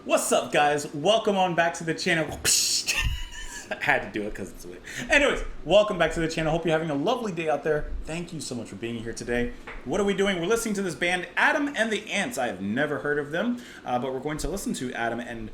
What's up, guys? Welcome on back to the channel. I had to do it because it's weird. Anyways, welcome back to the channel. Hope you're having a lovely day out there. Thank you so much for being here today. What are we doing? We're listening to this band, Adam and the Ants. I have never heard of them, but we're going to listen to Adam and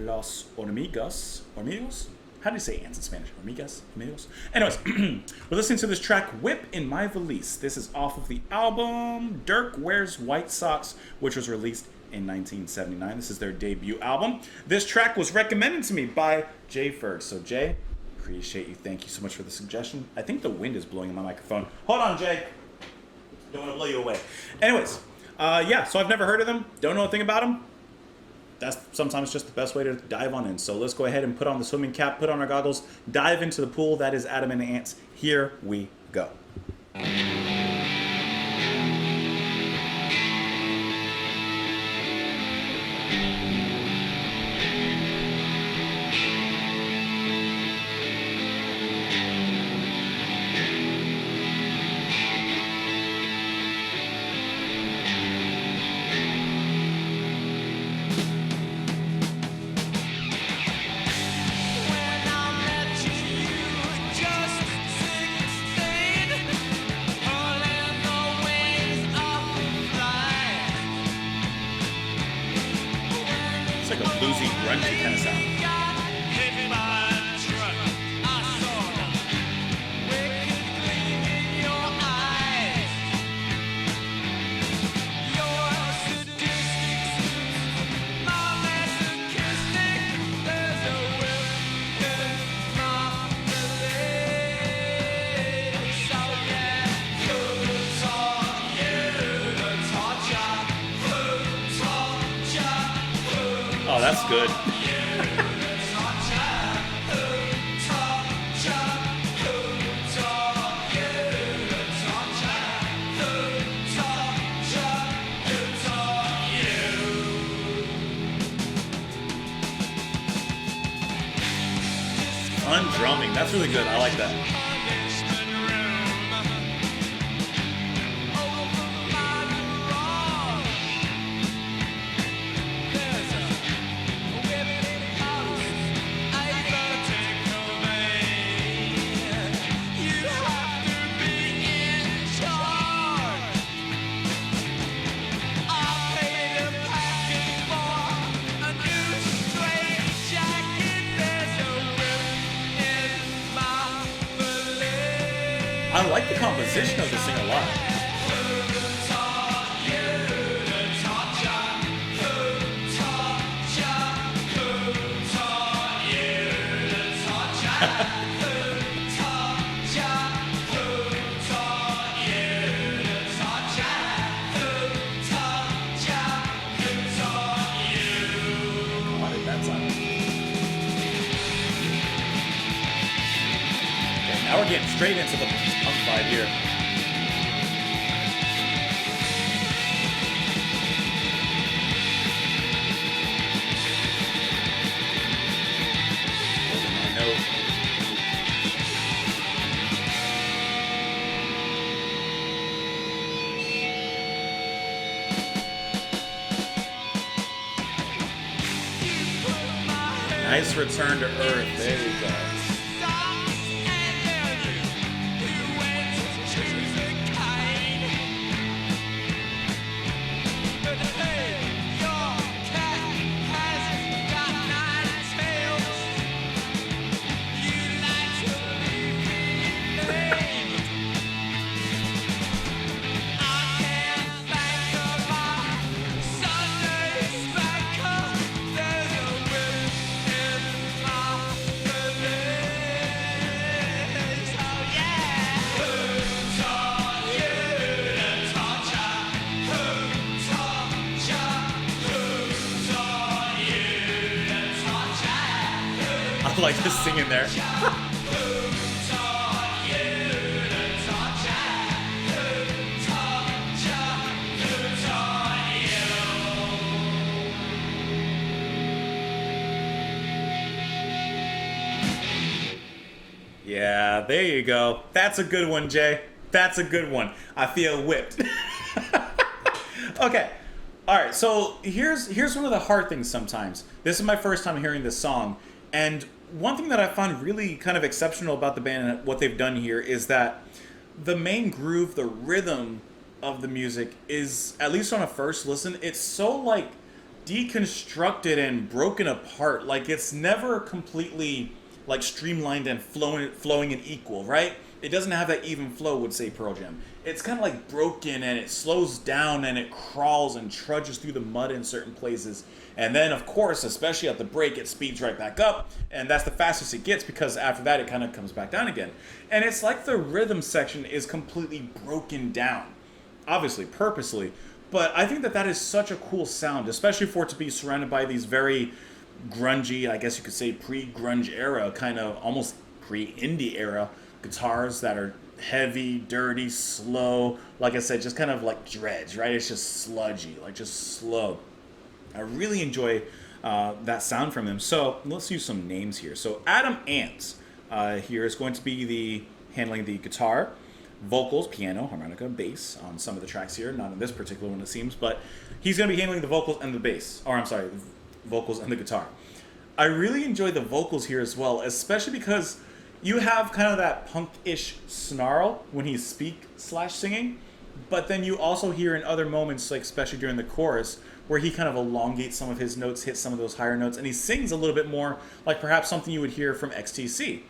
Los Hormigos. Hormigos? How do you say ants in Spanish? Hormigas? Amigos? Anyways, we're listening to this track, Whip in My Valise. This is off of the album Dirk Wears White Socks, which was released in 1979. This is their debut album. This track was recommended to me by Jay Ferg. So Jay, appreciate you. Thank you so much for the suggestion. I think the wind is blowing in my microphone. Hold on, Jay. Don't want to blow you away. Anyways, yeah, so I've never heard of them. Don't know a thing about them. That's sometimes just the best way to dive on in. So let's go ahead and put on the swimming cap, put on our goggles, dive into the pool. That is Adam and the Ants. Here we go. It's like a bluesy, grungy kind of sound. Oh, that's good. Undrumming, that's really good. I like that. I like the composition of this thing a lot. Why did that sound? Okay, now we're getting straight into the punk vibe here. Holding my note. Nice return to earth. There you go. I like just singing there. Yeah, there you go. That's a good one, Jay. That's a good one. I feel whipped. Okay. All right. So here's one of the hard things sometimes. This is my first time hearing this song, and one thing that I found really kind of exceptional about the band and what they've done here is that the main groove, the rhythm of the music is, at least on a first listen, it's so like deconstructed and broken apart. Like it's never completely like streamlined and flowing and equal, right? It doesn't have that even flow, would say Pearl Jam. It's kind of like broken, and it slows down and it crawls and trudges through the mud in certain places. And then, of course, especially at the break, it speeds right back up. And that's the fastest it gets, because after that, it kind of comes back down again. And it's like the rhythm section is completely broken down. Obviously, purposely. But I think that that is such a cool sound, especially for it to be surrounded by these very grungy, I guess you could say pre-grunge era, kind of almost pre-indie era guitars that are heavy, dirty, slow. Like I said, just kind of like dredge, right? It's just sludgy, like just slow. I really enjoy that sound from them. So let's use some names here. So Adam Ant here is going to be handling the guitar, vocals, piano, harmonica, bass on some of the tracks here. Not on this particular one, it seems, but he's going to be handling the vocals and the bass. Or I'm sorry, the vocals and the guitar. I really enjoy the vocals here as well, especially because you have kind of that punk-ish snarl when he's singing, but then you also hear in other moments, like especially during the chorus, where he kind of elongates some of his notes, hits some of those higher notes, and he sings a little bit more like perhaps something you would hear from XTC.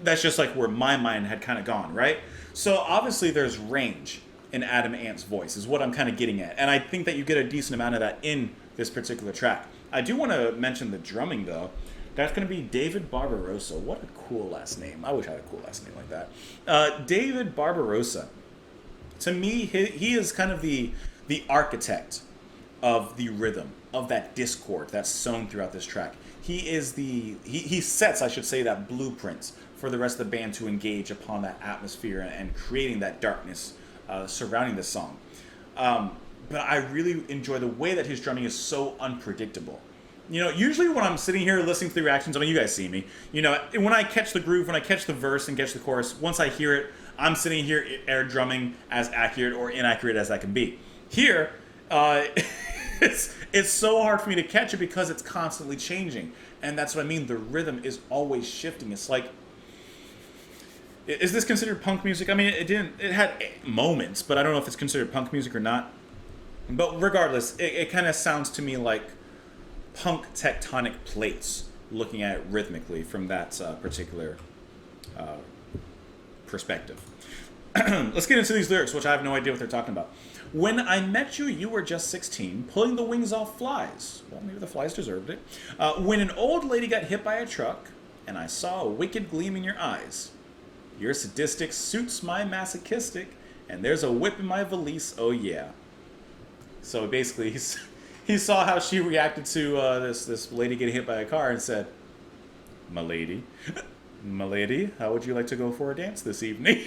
That's just like where my mind had kind of gone, right? So obviously there's range in Adam Ant's voice, is what I'm kind of getting at. And I think that you get a decent amount of that in this particular track. I do want to mention the drumming, though. That's going to be David Barbarossa. What a cool last name. I wish I had a cool last name like that. David Barbarossa. To me, he is kind of the architect of the rhythm, of that discord that's sown throughout this track. He sets, I should say, that blueprint for the rest of the band to engage upon that atmosphere and creating that darkness surrounding this song. But I really enjoy the way that his drumming is so unpredictable. You know, usually when I'm sitting here listening to the reactions, I mean, you guys see me, you know, when I catch the groove, when I catch the verse and catch the chorus, once I hear it, I'm sitting here air drumming as accurate or inaccurate as that can be. Here, it's so hard for me to catch it because it's constantly changing. And that's what I mean. The rhythm is always shifting. It's like, is this considered punk music? I mean, it had moments, but I don't know if it's considered punk music or not. But regardless, it kind of sounds to me like punk tectonic plates, looking at it rhythmically from that particular perspective. Let's get into these lyrics, which I have no idea what they're talking about. When I met you, you were just 16, pulling the wings off flies. Well, maybe the flies deserved it. When an old lady got hit by a truck, and I saw a wicked gleam in your eyes. Your sadistic suits my masochistic, and there's a whip in my valise, oh yeah. So basically, he saw how she reacted to this lady getting hit by a car and said, my lady, how would you like to go for a dance this evening?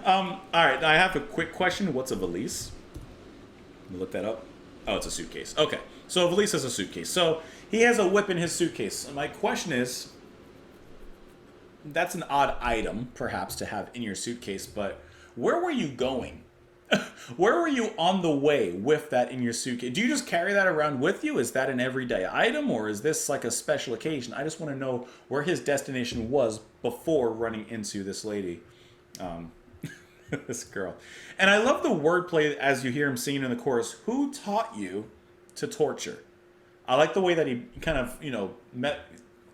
All right, I have a quick question. What's a valise? Let me look that up. Oh, it's a suitcase. Okay, so a valise is a suitcase. So he has a whip in his suitcase. And my question is, that's an odd item, perhaps, to have in your suitcase, but where were you going? Where were you on the way with that in your suitcase? Do you just carry that around with you? Is that an everyday item, or is this like a special occasion? I just want to know where his destination was before running into this lady, this girl. And I love the wordplay as you hear him singing in the chorus. Who taught you to torture? I like the way that he kind of,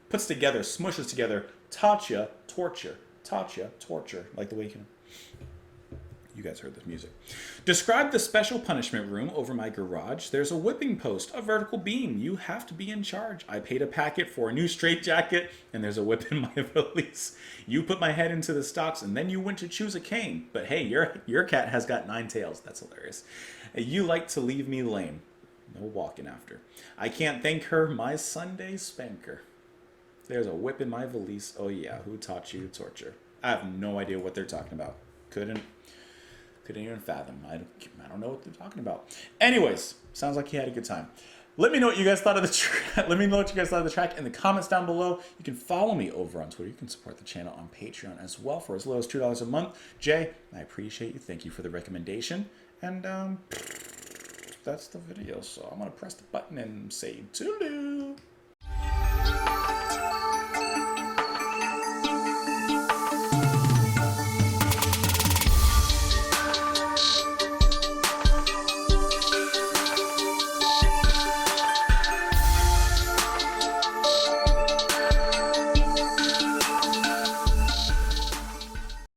puts together, smushes together, taught you, torture, like the way he can. You guys heard this music. Describe the special punishment room over my garage. There's a whipping post, a vertical beam. You have to be in charge. I paid a packet for a new straitjacket, and there's a whip in my valise. You put my head into the stocks, and then you went to choose a cane. But hey, your cat has got 9 tails. That's hilarious. You like to leave me lame. No walking after. I can't thank her, my Sunday spanker. There's a whip in my valise. Oh yeah, who taught you to torture? I have no idea what they're talking about. Couldn't even fathom. I don't know what they're talking about. Anyways, sounds like he had a good time. Let me know what you guys thought of the track. Let me know what you guys thought of the track in the comments down below. You can follow me over on Twitter. You can support the channel on Patreon as well for as low as $2 a month. Jay, I appreciate you. Thank you for the recommendation. And that's the video. So I'm gonna press the button and say toodaloo.